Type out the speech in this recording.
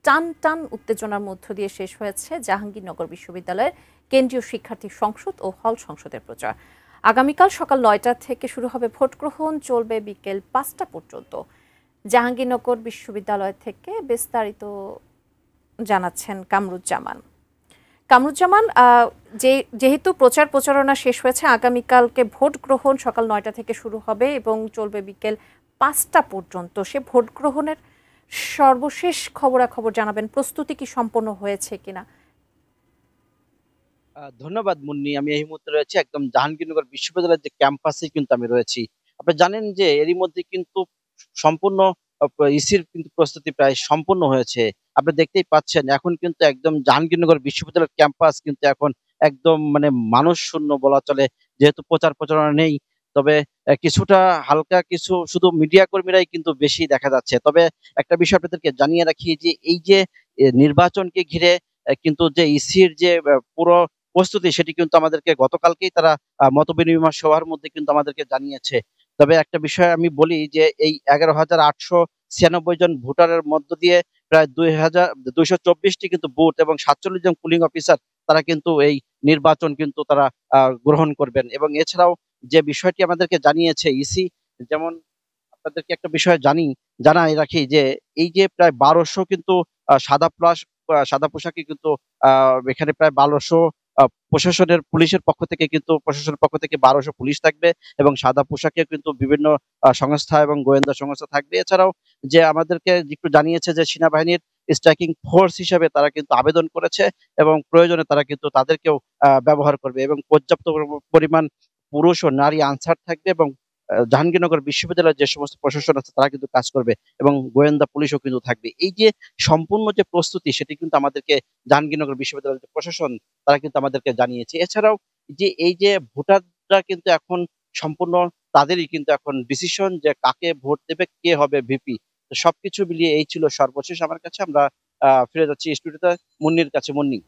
টান টান উত্তেজনার মধ্য দিয়ে শেষ হয়েছে জাহাঙ্গীরনগর বিশ্ববিদ্যালয়ের কেন্দ্রীয় শিক্ষার্থী সংসদ ও হল সংসদের প্রচার। আগামীকাল সকাল ৯টা থেকে শুরু হবে ভোট গ্রহণ, চলবে বিকেল ৫টা পর্যন্ত। জাহাঙ্গীরনগর বিশ্ববিদ্যালয় থেকে বিস্তারিত জানাচ্ছেন কামরুজ্জামান। কামরুজ্জামান, যেহেতু প্রচারণা শেষ হয়েছে, আগামীকালকে ভোট গ্রহণ সকাল ৯টা থেকে শুরু হবে এবং চলবে বিকেল ৫টা পর্যন্ত। সে ভোট গ্রহণের সর্বশেষ খবরাখবর জানাবেন, প্রস্তুতি কি সম্পন্ন হয়েছে কিনা? ধন্যবাদ মুন্নি। আমি এই মুহূর্তে রয়েছি একদম জাহাঙ্গীরনগর বিশ্ববিদ্যালয়ের যে ক্যাম্পাসে কিন্তু আমি রয়েছি। আপনি জানেন যে এরই মধ্যে কিন্তু সম্পূর্ণ ইসির কিন্তু প্রস্তুতি প্রায় সম্পূর্ণ হয়েছে। আপনি দেখতেই পাচ্ছেন এখন কিন্তু একদম জাহাঙ্গীরনগর বিশ্ববিদ্যালয়ের ক্যাম্পাস কিন্তু এখন একদম মানে মানুষ শূন্য বলা চলে। যেহেতু প্রচারণা নেই, তবে কিছুটা হালকা কিছু শুধু মিডিয়া কর্মীরাই কিন্তু বেশি দেখা যাচ্ছে। তবে একটা বিষয় আপনাদেরকে জানিয়ে রাখি যে এই যে নির্বাচনকে ঘিরে কিন্তু যে ইসির যে পুরো প্রস্তুতি সেটি কিন্তু আমাদেরকে গতকালকেই তারা মতবিনিময় সভার মধ্যে কিন্তু আমাদেরকে জানিয়েছে। তবে একটা বিষয় আমি বলি যে এই ১১,৮৯৬ জন ভোটারের মধ্য দিয়ে প্রায় ২,২২৪টি কিন্তু বুথ এবং ৪৭ জন পুলিং অফিসার তারা কিন্তু এই নির্বাচন কিন্তু তারা গ্রহণ করবেন। এবং এছাড়াও যে বিষয়টি আমাদেরকে জানিয়েছে ইসি, যেমন আপনাদেরকে একটা বিষয় জানাই রাখি যে এই যে প্রায় ১২০০ কিন্তু সাদা পোশাকে কিন্তু এখানে প্রায় ১২০০ প্রশাসনের পক্ষ থেকে ১২০০ পুলিশ থাকবে এবং সাদা পোশাকে কিন্তু বিভিন্ন সংস্থা এবং গোয়েন্দা সংস্থা থাকবে। এছাড়াও যে আমাদেরকে একটু জানিয়েছে যে সেনাবাহিনীর স্ট্রাইকিং ফোর্স হিসেবে তারা কিন্তু আবেদন করেছে এবং প্রয়োজনে তারা কিন্তু তাদেরকেও ব্যবহার করবে এবং পর্যাপ্ত পরিমাণ পুরুষ ও নারী আনসার থাকবে এবং জাহাঙ্গীরনগর বিশ্ববিদ্যালয়ের যে সমস্ত প্রশাসন আছে তারা কিন্তু কাজ করবে এবং গোয়েন্দা পুলিশও কিন্তু থাকবে। এই যে সম্পূর্ণ যে প্রস্তুতি সেটি কিন্তু আমাদেরকে জাহাঙ্গীরনগর বিশ্ববিদ্যালয়ের যে প্রশাসন তারা কিন্তু আমাদেরকে জানিয়েছে। এছাড়াও যে এই যে ভোটাররা কিন্তু এখন সম্পূর্ণ তাদেরই কিন্তু এখন ডিসিশন যে কাকে ভোট দেবে, কে হবে ভিপি। তো সবকিছু মিলিয়ে এই ছিল সর্বশেষ আমার কাছে। আমরা ফিরে যাচ্ছি স্টুডিওতে মুন্নির কাছে। মুন্নি।